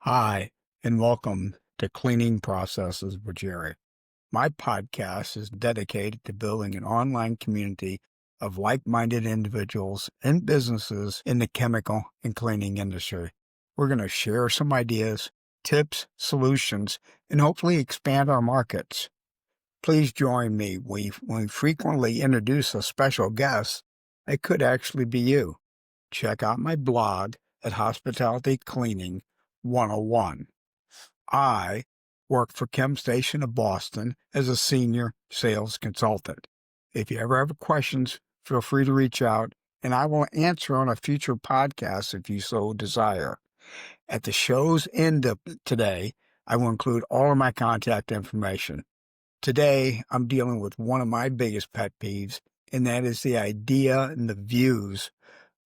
Hi, and welcome to Cleaning Processes with Jerry. My podcast is dedicated to building an online community of like-minded individuals and businesses in the chemical and cleaning industry. We're going to share some ideas, tips, solutions, and hopefully expand our markets. Please join me. We frequently introduce a special guest. It could actually be you. Check out my blog at Hospitality Cleaning 101. I work for ChemStation of Boston as a senior sales consultant. If you ever have questions, feel free to reach out, and I will answer on a future podcast if you so desire. At the show's end of today, I will include all of my contact information. Today, I'm dealing with one of my biggest pet peeves, and that is the idea and the views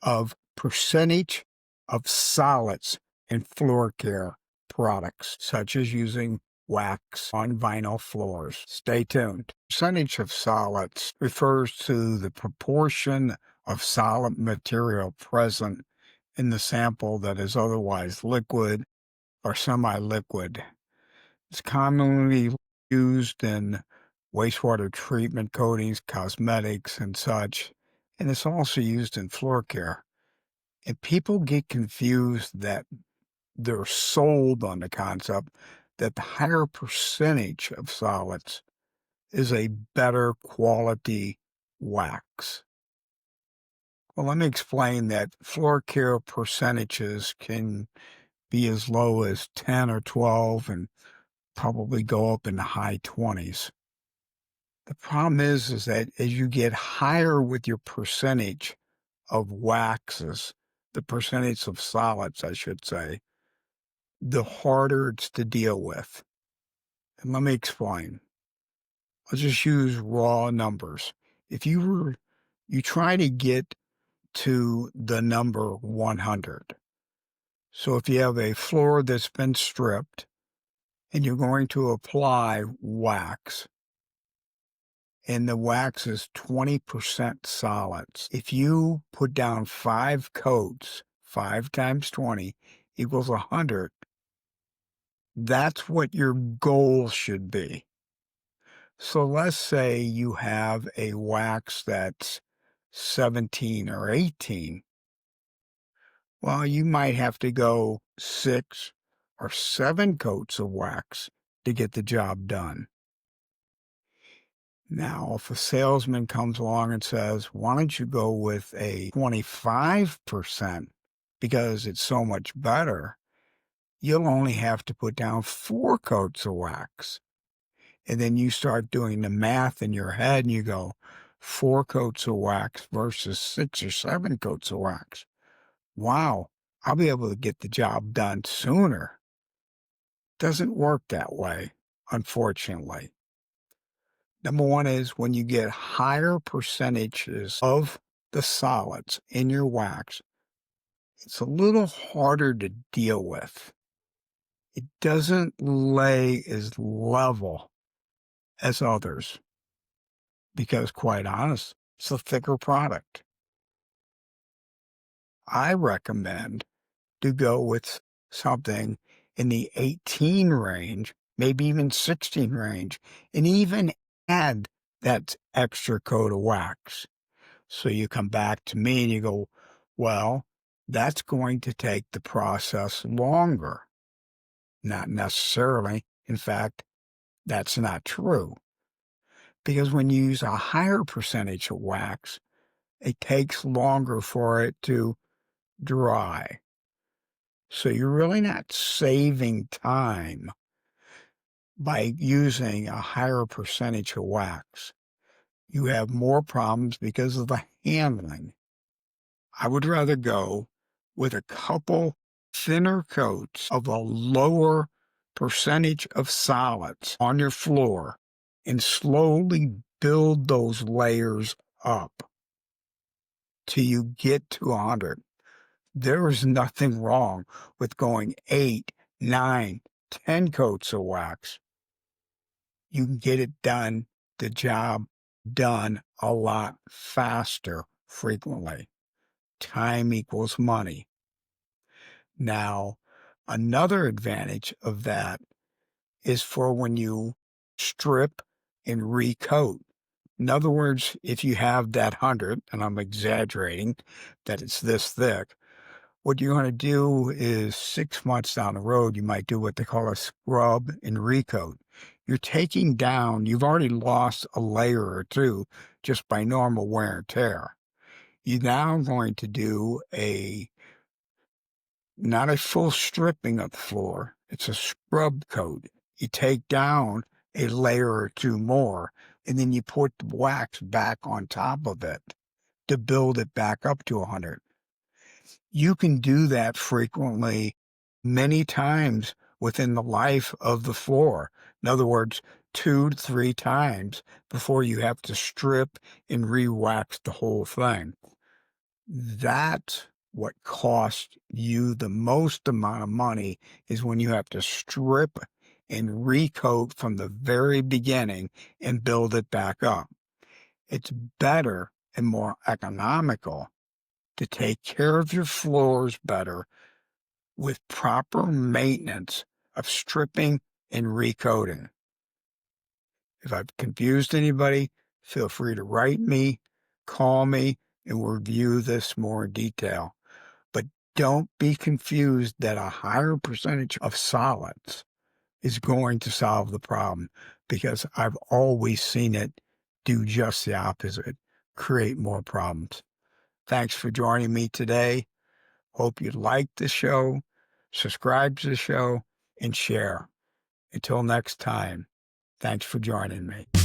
of percentage of solids in floor care products, such as using wax on vinyl floors. Stay tuned. Percentage of solids refers to the proportion of solid material present in the sample that is otherwise liquid or semi-liquid. It's commonly used in wastewater treatment coatings, cosmetics, and such, and it's also used in floor care. And people get confused that they're sold on the concept that the higher percentage of solids is a better quality wax. Well, let me explain that floor care percentages can be as low as 10 or 12 and probably go up in the high 20s. The problem is that as you get higher with your percentage of waxes, the percentage of solids, I should say, the harder it's to deal with. And let me explain. I'll just use raw numbers. If you try to get to the number 100. So if you have a floor that's been stripped and you're going to apply wax, and the wax is 20% solids. If you put down 5 coats, 5 times 20 equals 100, that's what your goal should be. So let's say you have a wax that's 17 or 18. Well, you might have to go 6 or 7 coats of wax to get the job done. Now, if a salesman comes along and says, why don't you go with a 25% because it's so much better, you'll only have to put down 4 coats of wax. And then you start doing the math in your head and you go, 4 coats of wax versus 6 or 7 coats of wax. Wow, I'll be able to get the job done sooner. Doesn't work that way, unfortunately. Number one is when you get higher percentages of the solids in your wax, it's a little harder to deal with. It doesn't lay as level as others because, quite honest, it's a thicker product. I recommend to go with something in the 18 range, maybe even 16 range, and even add that extra coat of wax. So you come back to me and you go, well, that's going to take the process longer. Not necessarily. In fact, that's not true. Because when you use a higher percentage of wax, it takes longer for it to dry. So you're really not saving time by using a higher percentage of wax. You have more problems because of the handling. I would rather go with a couple thinner coats of a lower percentage of solids on your floor and slowly build those layers up till you get to 100. There is nothing wrong with going 8, 9, 10 coats of wax. You can get it done, the job done a lot faster frequently. Time equals money. Now, Another advantage of that is for when you strip and recoat. In other words, if you have that 100, and I'm exaggerating that it's this thick, what you're going to do is 6 months down the road, you might do what they call a scrub and recoat. You're taking down, you've already lost a layer or two just by normal wear and tear. You're now going to do not a full stripping of the floor, it's a scrub coat. You take down a layer or two more, and then you put the wax back on top of it to build it back up to 100. You can do that frequently, many times within the life of the floor. In other words, 2 to 3 times before you have to strip and re-wax the whole thing. That's what costs you the most amount of money, is when you have to strip and recoat from the very beginning and build it back up. It's better and more economical to take care of your floors better with proper maintenance of stripping and recoating. If I've confused anybody, feel free to write me, call me, and we'll review this more in detail. But don't be confused that a higher percentage of solids is going to solve the problem, because I've always seen it do just the opposite, create more problems. Thanks for joining me today. Hope you liked the show, subscribe to the show, and share. Until next time, thanks for joining me.